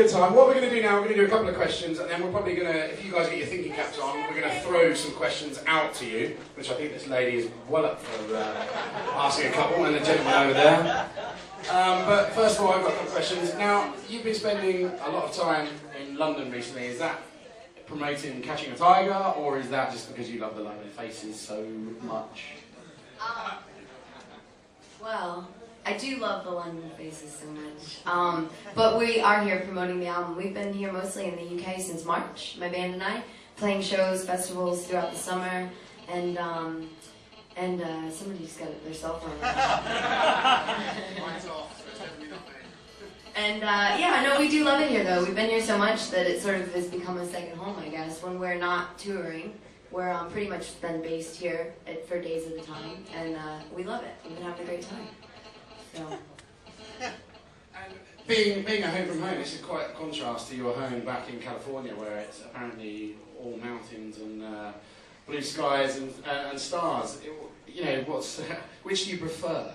good time. What we're going to do now, we're going to do a couple of questions, and then we're probably going to, if you guys get your thinking caps on, we're going to throw some questions out to you, which I think this lady is well up for asking a couple, and the gentleman over there. But first of all, I've got a couple of questions. Now, you've been spending a lot of time in London recently. Is that promoting Catching a Tiger, or is that just because you love the London faces so much? Well, I do love the London faces so much. But we are here promoting the album. We've been here mostly in the UK since March, my band and I, playing shows, festivals throughout the summer, and somebody just got their cell phone. And yeah, no, we do love it here though. We've been here so much that it sort of has become a second home, I guess. When we're not touring, we're pretty much then based here for days at a time, and we love it. We've been having a great time. So. And being a home from home, this is quite a contrast to your home back in California, where it's apparently all mountains and blue skies and stars. You know, which do you prefer?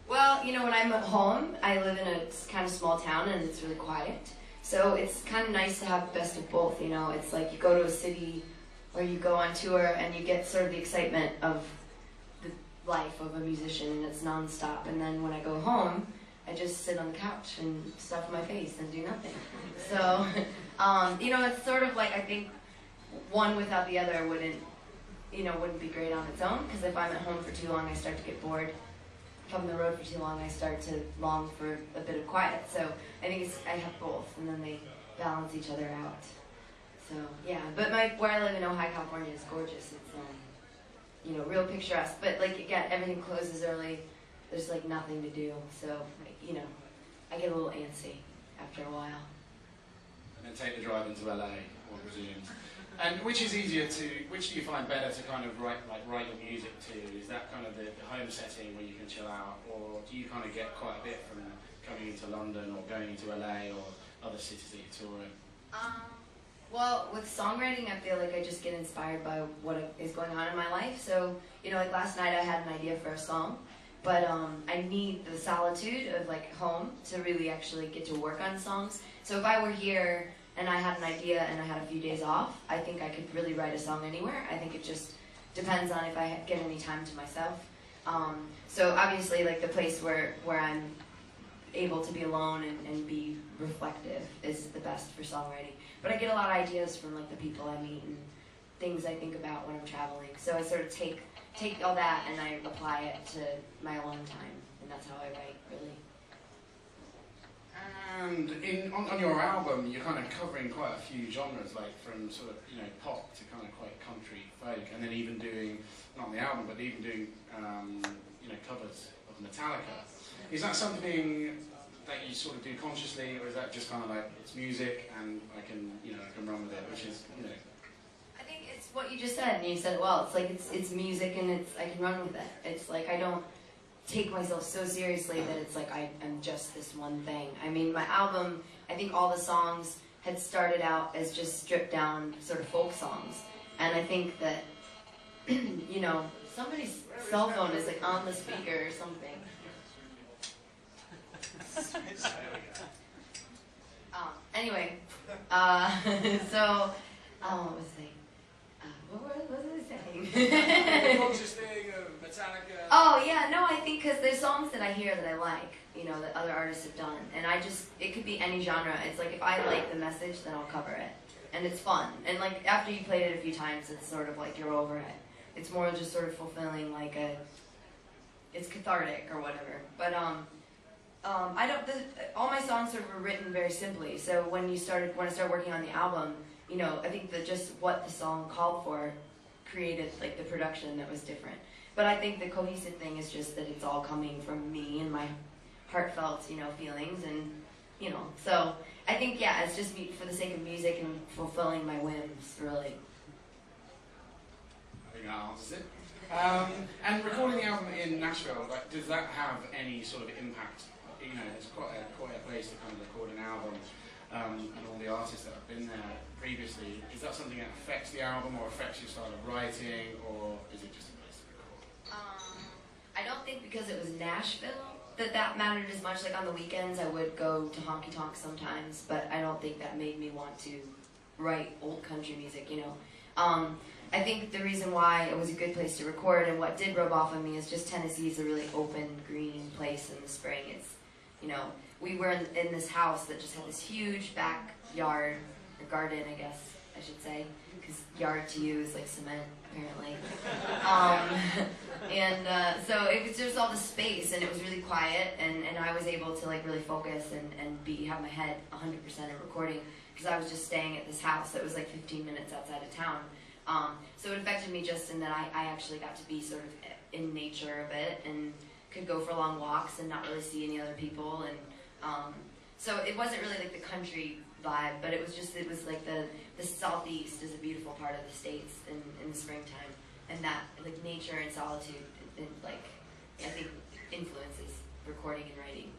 Well, you know, when I'm at home, I live in a kind of small town and it's really quiet. So it's kind of nice to have the best of both, you know. It's like you go to a city or you go on tour and you get sort of the excitement of the life of a musician and it's non-stop. And then when I go home, I just sit on the couch and stuff my face and do nothing. So, you know, it's sort of like, I think one without the other wouldn't be great on its own, because if I'm at home for too long, I start to get bored. If I'm on the road for too long, I start to long for a bit of quiet. So I think I have both, and then they balance each other out. So yeah, but where I live in Ojai, California is gorgeous. It's you know, real picturesque. But like again, everything closes early. There's like nothing to do. So you know, I get a little antsy after a while. And then take the drive into LA, I presume. And which do you find better to kind of write your music to? Is that kind of the home setting where you can chill out, or do you kind of get quite a bit from coming into London or going into LA or other cities that you tour in? Well, with songwriting, I feel like I just get inspired by what is going on in my life. So, you know, like last night I had an idea for a song, but I need the solitude of like home to really actually get to work on songs. So if I were here and I had an idea and I had a few days off, I think I could really write a song anywhere. I think it just depends on if I get any time to myself. So obviously, like the place where I'm able to be alone and be reflective is the best for songwriting. But I get a lot of ideas from like the people I meet and things I think about when I'm traveling. So I sort of take all that and I apply it to my alone time, and that's how I write, really. And on your album, you're kind of covering quite a few genres, like from sort of, you know, pop to kind of quite country folk, and then even doing, not on the album, but even doing, you know, covers of Metallica. Is that something that you sort of do consciously, or is that just kind of like, it's music and I can run with it, which is, you know? I think it's what you just said, and you said it well. It's like, it's music and I can run with it. It's like, I don't take myself so seriously that it's like I'm just this one thing. I mean, my album, I think all the songs had started out as just stripped down sort of folk songs. And I think that, you know, somebody's cell phone is like on the speaker or something. Anyway, so, what was I saying? What was I saying? Conscious thing of Metallica. Oh yeah, no, I think because there's songs that I hear that I like, you know, that other artists have done, and it could be any genre. It's like if I like the message, then I'll cover it, and it's fun. And like after you played it a few times, it's sort of like you're over it. It's more just sort of fulfilling, like it's cathartic or whatever. But all my songs sort of were written very simply. So when I started working on the album, you know, I think that just what the song called for created like the production that was different. But I think the cohesive thing is just that it's all coming from me and my heartfelt, you know, feelings, and you know. So I think yeah, it's just for the sake of music and fulfilling my whims, really. I think that answers it. And recording the album in Nashville, like, does that have any sort of impact? You know, it's quite a place to kind of record an album, and all the artists that have been there previously. Is that something that affects the album or affects your style of writing, or is it just a place to record? I don't think because it was Nashville that mattered as much. Like on the weekends, I would go to honky tonk sometimes, but I don't think that made me want to write old country music, you know. I think the reason why it was a good place to record and what did rub off on me is just Tennessee is a really open, green place in the spring. It's, you know, we were in this house that just had this huge backyard, or garden, I guess I should say, because yard to you is like cement, apparently. So it was just all the space, and it was really quiet, and I was able to like really focus and have my head 100% in recording, because I was just staying at this house that was like 15 minutes outside of town. So it affected me just in that I actually got to be sort of in nature a bit and could go for long walks and not really see any other people. And so it wasn't really like the country vibe, but it was like the southeast is a beautiful part of the States in the springtime. And that, like nature and solitude, like I think influences recording and writing.